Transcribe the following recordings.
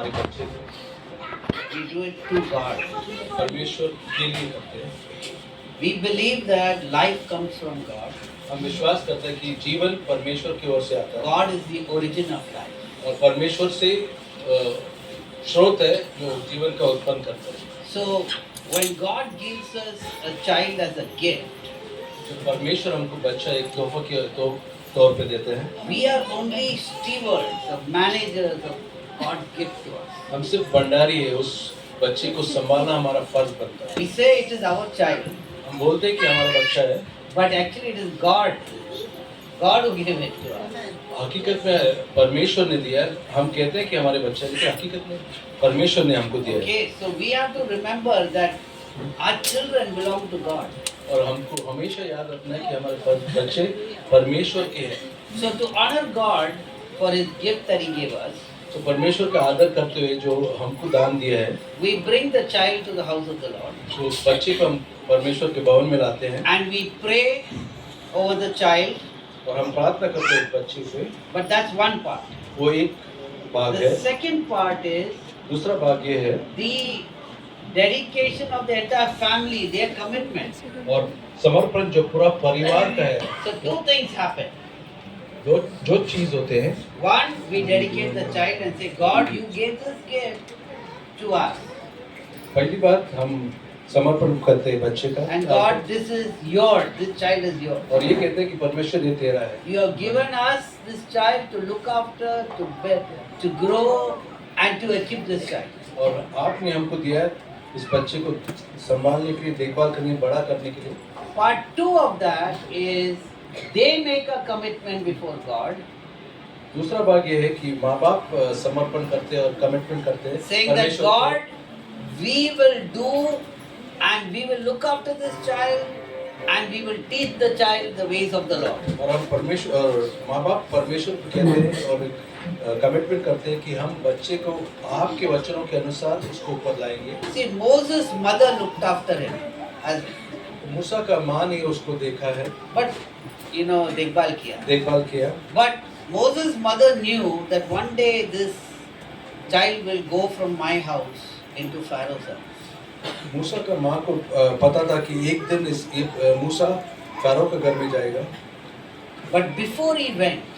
हमारे बच्चे को We do it to God. परमेश्वर के लिए करते हैं। We believe that life comes from God. हम विश्वास करते हैं कि जीवन परमेश्वर की ओर से आता है God is the origin of life. और परमेश्वर से स्रोत है जो जीवन का उत्पन्न करता है। So when God gives us a child as a gift, तो परमेश्वर हमको बच्चा एक तोहफा के तौर पे देते हैं। we are only stewards of managers of God's gift to us. हम सिर्फ भंडारी है, उस बच्चे को संभालना हमारा फर्ज बनता है। We say it is our child, हम बोलते हैं कि हमारा बच्चा है, but actually it is God who gave it to us. हकीकत में परमेश्वर ने दिया है। हम कहते हैं कि हमारे बच्चा है, लेकिन हकीकत में परमेश्वर ने हमको दिया है। Okay, so we have to remember that our children belong to God. और हमको हमेशा याद रखना है कि हमारे बच्चे परमेश्वर के हैं। So to honor God for His gift that He gave us, तो परमेश्वर का आदर करते हुए जो हमको दान दिया है, we bring the child to the house of the Lord, तो उस बच्चे को हम परमेश्वर के भवन में लाते हैं and we pray over the child. और हम प्रार्थना करते हैं बच्चे से। But that's one part. वो एक भाग The है। second part is दूसरा भाग ये है the dedication of the entire family, their commitment. और समर्पण जो पूरा परिवार का है। So two things happen. जो चीज होते हैं, One, we dedicate the child and say, God, you gave this gift to us. पहली बात हम समर्पण करते हैं बच्चे का And God, this is yours. This child is yours. और ये कहते हैं कि परमेश्वर ये तेरा है। You have given us this child to look after, to grow, and to achieve this child. और आपने हमको दिया है इस बच्चे को संभालने के लिए, देखभाल करने, बड़ा करने के लिए। Part two of that is they make a commitment before God, दूसरा भाग ये है कि माँ बाप समर्पण करते हैं और कमिटमेंट करते हैं saying that परमेश्वर को। God, we will do and we will look after this child and we will teach the child the ways of the Lord. और हम परमेश्वर और माँ बाप परमेश्वर को कहते हैं और कमिटमेंट करते हैं कि हम बच्चे को आपके वचनों के अनुसार उसको ऊपर लाएंगे। See, Moses' mother looked after him, as मूसा का माँ ने उसको देखा है, but देखभाल किया. देखभाल किया। But Moses' mother knew that one day this child will go from my house into Pharaoh's house. मूसा का माँ को पता था कि एक दिन मूसा फ़ारो के घर में जाएगा। But before he went,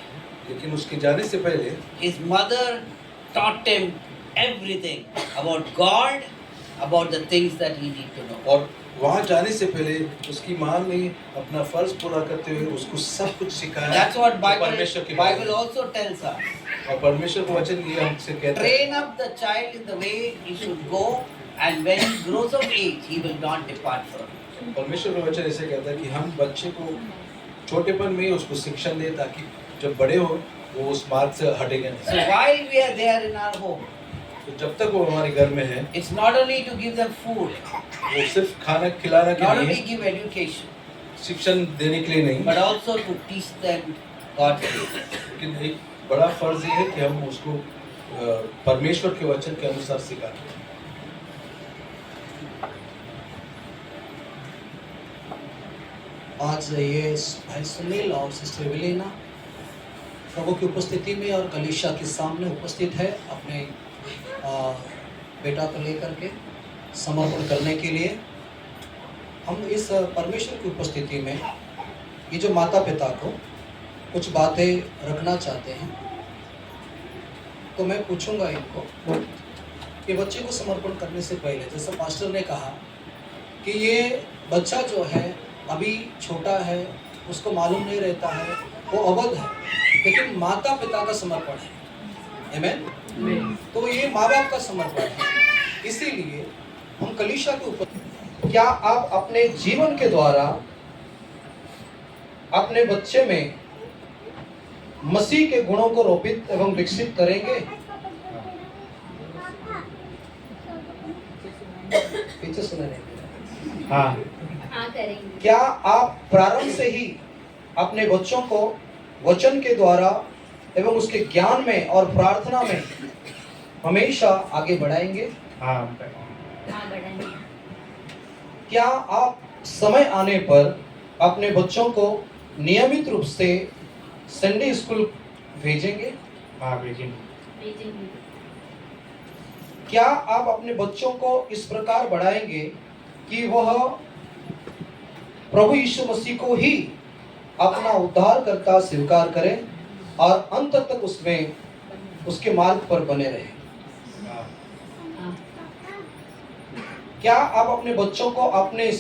लेकिन उसके जाने से पहले his mother taught him everything about God, about the things that he need to know. और वहाँ जाने से पहले उसकी माँ ने अपना फर्ज पूरा करते हुए उसको सब कुछ सिखाया। That's what परमेश्वर के बारे में। Bible also tells us. और परमेश्वर का वचन ये हमसे कहता है, Train up the child in the way he should go, and when he grows of age, he will not depart from it. परमेश्वर का वचन ऐसे कहता है कि हम बच्चे को छोटेपन में उसको शिक्षण दें ताकि जब बड़े हो वो उस मार्ग से हटेगा So नहीं। while we are there in our home, तो जब तक वो हमारे घर में है, it's not only to give them food, वो सिर्फ खाना खिलाना के not लिए, only give education, शिक्षण देने के लिए नहीं, but also to teach them God's ways. लेकिन एक बड़ा फर्ज ये है कि हम उसको परमेश्वर के वचन के अनुसार सिखाएं। आज ये भाई सुनील और सिस्टर एवेलिना प्रभु की उपस्थिति में और कलीसिया के सामने उपस्थित है अपने बेटा को लेकर के समर्पण करने के लिए। हम इस परमेश्वर की उपस्थिति में ये जो माता पिता को कुछ बातें रखना चाहते हैं, तो मैं पूछूंगा इनको कि बच्चे को समर्पण करने से पहले, जैसे पास्टर ने कहा कि ये बच्चा जो है अभी छोटा है, उसको मालूम नहीं रहता है, वो अवध है, लेकिन माता पिता का समर्पण है। आमीन। तो ये माँ बाप का समर्पण है। इसीलिए हम कलीसिया के ऊपर, क्या आप अपने जीवन के द्वारा अपने बच्चे में मसीह के गुणों को रोपित एवं विकसित करेंगे? पीछे सुना नहीं। हाँ करेंगे। क्या आप प्रारंभ से ही अपने बच्चों को वचन के द्वारा एवं उसके ज्ञान में और प्रार्थना में हमेशा आगे बढ़ाएंगे? हाँ बढ़ाएंगे। क्या आप समय आने पर अपने बच्चों को नियमित रूप से संडे स्कूल भेजेंगे? हाँ भेजेंगे। क्या आप अपने बच्चों को इस प्रकार बढ़ाएंगे कि वह प्रभु यीशु मसीह को ही अपना उद्धारकर्ता स्वीकार करें और अंत तक उसमें उसके मार्ग पर बने रहें? क्या आप अपने बच्चों को अपने